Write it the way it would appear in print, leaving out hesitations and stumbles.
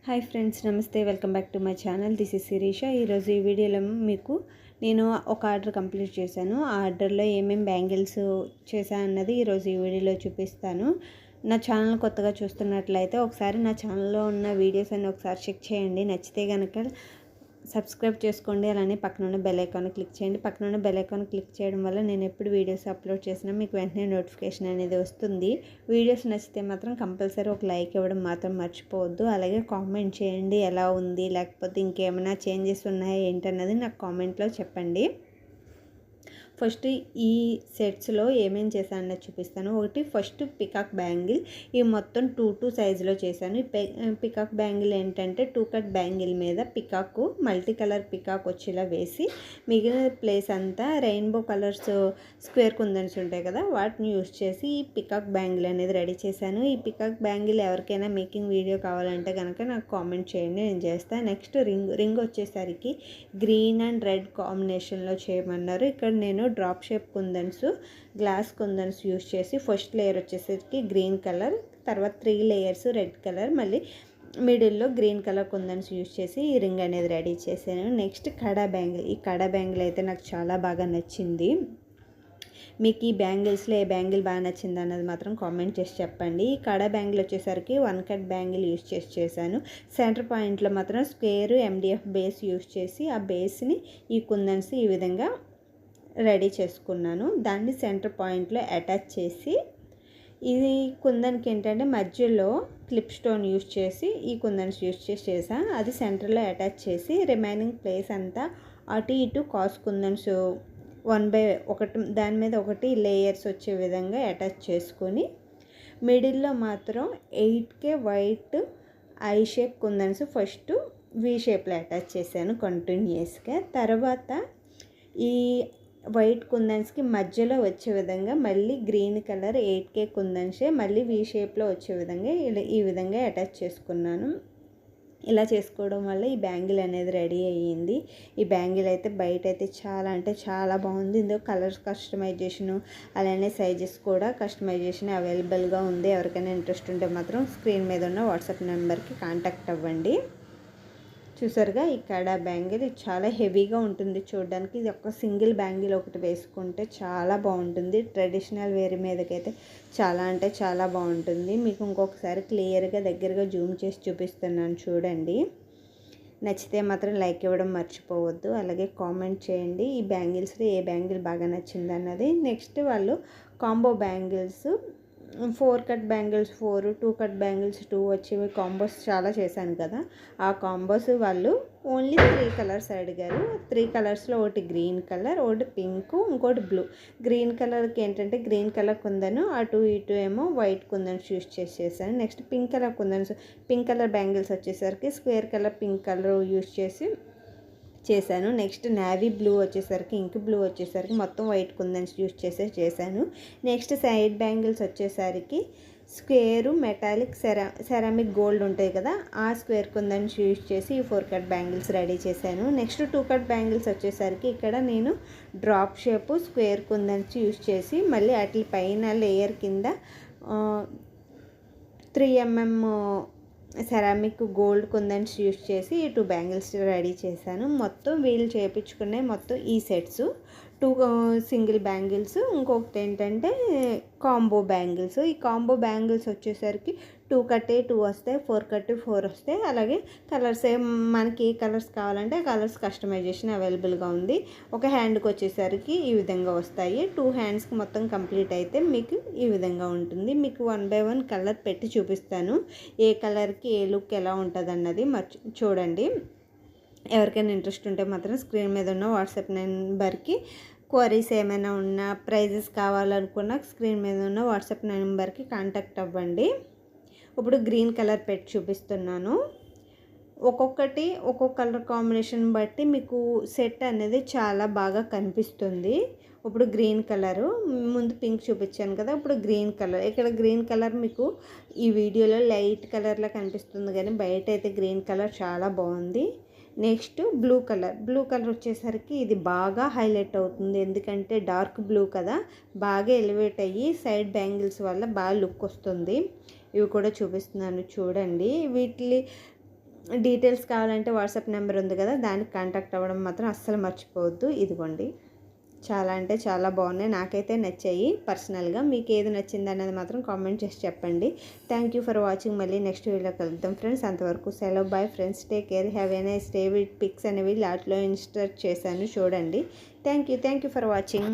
Hi friends, నమస్తే. Welcome back to my channel. This is Shirisha. ఈరోజు ఈ వీడియోలో మీకు నేను ఒక ఆర్డర్ కంప్లీట్ చేశాను. ఆ ఆర్డర్లో ఏమేమి బ్యాంగిల్స్ చేశాను అన్నది ఈరోజు ఈ వీడియోలో చూపిస్తాను. నా ఛానల్ కొత్తగా చూస్తున్నట్లయితే ఒకసారి నా ఛానల్లో ఉన్న వీడియోస్ అన్ని ఒకసారి చెక్ చేయండి. నచ్చితే కనుక సబ్స్క్రైబ్ చేసుకోండి. అలానే పక్కన ఉన్న బెల్ ఐకాన్ క్లిక్ చేయండి. పక్కన ఉన్న బెల్ ఐకాన్ క్లిక్ చేయడం వల్ల నేను ఎప్పుడు వీడియోస్ అప్లోడ్ చేసినా మీకు వెంటనే నోటిఫికేషన్ అనేది వస్తుంది. వీడియోస్ నచ్చితే మాత్రం కంపల్సరీ ఒక లైక్ ఇవ్వడం మాత్రం మర్చిపోవద్దు. అలాగే కామెంట్ చేయండి, ఎలా ఉంది, లేకపోతే ఇంకేమైనా చేంజెస్ ఉన్నాయా ఏంటన్నది నాకు కామెంట్లో చెప్పండి. ఫస్ట్ ఈ సెట్స్లో ఏమేం చేశానో చూపిస్తాను. ఒకటి ఫస్ట్ పికాక్ బ్యాంగిల్, ఈ మొత్తం 2 సైజులో చేశాను. ఈ పికాక్ బ్యాంగిల్ ఏంటంటే 2 కట్ బ్యాంగిల్ మీద పికాక్ మల్టీ కలర్ పికాక్ వచ్చేలా వేసి మిగిలిన ప్లేస్ అంతా రెయిన్బో కలర్స్ స్క్వేర్ కుందన్స్ ఉంటాయి కదా, వాటిని యూస్ చేసి ఈ పికాక్ బ్యాంగిల్ అనేది రెడీ చేశాను. ఈ పికాక్ బ్యాంగిల్ ఎవరికైనా మేకింగ్ వీడియో కావాలంటే కనుక నాకు కామెంట్ చేయండి, నేను చేస్తాను. నెక్స్ట్ రింగ్ వచ్చేసరికి గ్రీన్ అండ్ రెడ్ కాంబినేషన్లో చేయమన్నారు. ఇక్కడ నేను డ్రాప్ షేప్ కుందన్స్, గ్లాస్ కుందన్స్ యూస్ చేసి ఫస్ట్ లేయర్ వచ్చేసరికి గ్రీన్ కలర్, తర్వాత 3 లేయర్స్ రెడ్ కలర్, మళ్ళీ మిడిల్లో గ్రీన్ కలర్ కుందన్స్ యూస్ చేసి ఈ రింగ్ అనేది రెడీ చేశాను. నెక్స్ట్ కడా బ్యాంగిల్. ఈ కడా బ్యాంగిల్ అయితే నాకు చాలా బాగా నచ్చింది. మీకు ఈ బ్యాంగిల్స్లో ఏ బ్యాంగిల్ బాగా నచ్చింది అన్నది మాత్రం కామెంట్ చేసి చెప్పండి. ఈ కడా బ్యాంగిల్ వచ్చేసరికి 1 కట్ బ్యాంగిల్ యూస్ చేసి చేశాను. సెంటర్ పాయింట్లో మాత్రం స్క్వేర్ MDF బేస్ యూస్ చేసి ఆ బేస్ని ఈ కుందన్స్ ఈ విధంగా రెడీ చేసుకున్నాను. దాన్ని సెంటర్ పాయింట్లో అటాచ్ చేసి ఇది కుందన్కి ఏంటంటే మధ్యలో క్లిప్ స్టోన్ యూస్ చేసి ఈ కుందన్స్ యూస్ చేసి చేసాను. అది సెంటర్లో అటాచ్ చేసి రిమైనింగ్ ప్లేస్ అంతా అటు ఇటు కాస్ కుందన్స్ 1/1 దాని మీద ఒకటి లేయర్స్ వచ్చే విధంగా అటాచ్ చేసుకొని మిడిల్లో మాత్రం 8K white I shape kundans first V షేప్లో అటాచ్ చేశాను కంటిన్యూస్గా. తర్వాత ఈ వైట్ కుందన్స్కి మధ్యలో వచ్చే విధంగా మళ్ళీ గ్రీన్ కలర్ 8K కుందన్సే మళ్ళీ V షేప్లో వచ్చే విధంగా ఈ విధంగా అటాచ్ చేసుకున్నాను. ఇలా చేసుకోవడం వల్ల ఈ బ్యాంగిల్ అనేది రెడీ అయ్యింది. ఈ బ్యాంగిల్ అయితే బయట అయితే చాలా అంటే చాలా బాగుంది. ఇందులో కలర్స్ కస్టమైజేషను అలానే సైజెస్ కూడా కస్టమైజేషన్ అవైలబుల్గా ఉంది. ఎవరికైనా ఇంట్రెస్ట్ ఉంటే మాత్రం స్క్రీన్ మీద ఉన్న వాట్సాప్ నెంబర్కి కాంటాక్ట్ అవ్వండి. చూసారుగా ఈ కడా బ్యాంగిల్ ఇది చాలా హెవీగా ఉంటుంది చూడడానికి. ఇది ఒక సింగిల్ బ్యాంగిల్ ఒకటి వేసుకుంటే చాలా బాగుంటుంది. ట్రెడిషనల్ వేర్ మీదకైతే చాలా అంటే చాలా బాగుంటుంది. మీకు ఇంకొకసారి క్లియర్గా దగ్గరగా జూమ్ చేసి చూపిస్తున్నాను చూడండి. నచ్చితే మాత్రం లైక్ ఇవ్వడం మర్చిపోవద్దు. అలాగే కామెంట్ చేయండి ఈ బ్యాంగిల్స్లో ఏ బ్యాంగిల్ బాగా నచ్చింది అన్నది. నెక్స్ట్ వాళ్ళు combo bangles 4 cut bangles 4, 2 cut bangles 2 వచ్చేవి కాంబోస్ చాలా చేశాను కదా, ఆ కాంబోస్ వాళ్ళు ఓన్లీ 3 కలర్స్ అడిగారు. 3 కలర్స్లో ఒకటి గ్రీన్ కలర్, ఒకటి పింక్, ఇంకోటి బ్లూ. గ్రీన్ కలర్కి ఏంటంటే గ్రీన్ కలర్ కుందను, అటు ఇటు ఏమో వైట్ కుందన్స్ యూస్ చేశాను. నెక్స్ట్ పింక్ కలర్ కుందన్స్, పింక్ కలర్ బ్యాంగిల్స్ వచ్చేసరికి square colour pink colour use చేశాను. నెక్స్ట్ నేవీ బ్లూ వచ్చేసరికి ఇంక్ బ్లూ వచ్చేసరికి మొత్తం వైట్ కుందన్స్ యూస్ చేశాను. నెక్స్ట్ సైడ్ బ్యాంగిల్స్ వచ్చేసరికి స్క్వేరు మెటాలిక్ సెరామిక్ గోల్డ్ ఉంటాయి కదా, ఆ స్క్వేర్ కుందన్స్ యూస్ చేసి ఈ 4 కట్ బ్యాంగిల్స్ రెడీ చేశాను. నెక్స్ట్ 2 కట్ బ్యాంగిల్స్ వచ్చేసరికి ఇక్కడ నేను డ్రాప్ షేపు స్క్వేర్ కుందన్స్ యూస్ చేసి మళ్ళీ వాటి పైన లేయర్ కింద 3mm సెరామిక్ గోల్డ్ కుందన్స్ యూస్ చేసి 2 బ్యాంగిల్స్ రెడీ చేశాను. మొత్తం వీళ్ళు చేయించుకునే మొత్తం ఈ సెట్స్ 2 సింగిల్ బ్యాంగిల్స్, ఇంకొకటి ఏంటంటే కాంబో బ్యాంగిల్స్. ఈ కాంబో బ్యాంగిల్స్ వచ్చేసరికి 2 కట్టే 2 వస్తాయి, 4 కట్టే 4 వస్తాయి. అలాగే కలర్స్ మనకి ఏ కలర్స్ కావాలంటే ఆ కలర్స్ కస్టమైజేషన్ అవైలబుల్గా ఉంది. ఒక హ్యాండ్కి వచ్చేసరికి ఈ విధంగా వస్తాయి. 2 హ్యాండ్స్కి మొత్తం కంప్లీట్ అయితే మీకు ఈ విధంగా ఉంటుంది. మీకు 1 by 1 కలర్ పెట్టి చూపిస్తాను, ఏ కలర్కి ఏ లుక్ ఎలా ఉంటుంది అన్నది చూడండి. ఎవరికైనా ఇంట్రెస్ట్ ఉంటే మాత్రం స్క్రీన్ మీద ఉన్న వాట్సాప్ నెంబర్కి క్వరీస్ ఏమైనా ఉన్నా, ప్రైజెస్ కావాలనుకున్నా స్క్రీన్ మీద ఉన్న వాట్సాప్ నెంబర్కి కాంటాక్ట్ అవ్వండి. ఇప్పుడు గ్రీన్ కలర్ పెట్టి చూపిస్తున్నాను. ఒక్కొక్కటి ఒక్కొక్క కలర్ కాంబినేషన్ బట్టి మీకు సెట్ అనేది చాలా బాగా కనిపిస్తుంది. ఇప్పుడు గ్రీన్ కలరు, ముందు పింక్ చూపించాను కదా, ఇప్పుడు గ్రీన్ కలర్. ఇక్కడ గ్రీన్ కలర్ మీకు ఈ వీడియోలో లైట్ కలర్లా కనిపిస్తుంది కానీ బయట అయితే గ్రీన్ కలర్ చాలా బాగుంది. నెక్స్ట్ బ్లూ కలర్ వచ్చేసరికి ఇది బాగా హైలైట్ అవుతుంది, ఎందుకంటే డార్క్ బ్లూ కదా, బాగా ఎలివేట్ అయ్యి సైడ్ బ్యాంగిల్స్ వల్ల బాగా లుక్ వస్తుంది. ఇవి కూడా చూపిస్తున్నాను చూడండి. డీటెయిల్స్ కావాలంటే వాట్సాప్ నెంబర్ ఉంది కదా, దానికి కాంటాక్ట్ అవ్వడం మాత్రం అస్సలు మర్చిపోవద్దు. ఇదిగోండి, చాలా అంటే చాలా బాగున్నాయి, నాకైతే నచ్చాయి పర్సనల్గా. మీకు ఏది నచ్చింది అన్నది మాత్రం కామెంట్ చేసి చెప్పండి. Thank you for watching. మళ్ళీ నెక్స్ట్ వీడియోలో కలుద్దాం ఫ్రెండ్స్. అంతవరకు సెలవు, bye friends, take care, have a nice day. With pics అనేవి లాట్లో ఇన్స్టర్ట్ చేశాను చూడండి. Thank you for watching.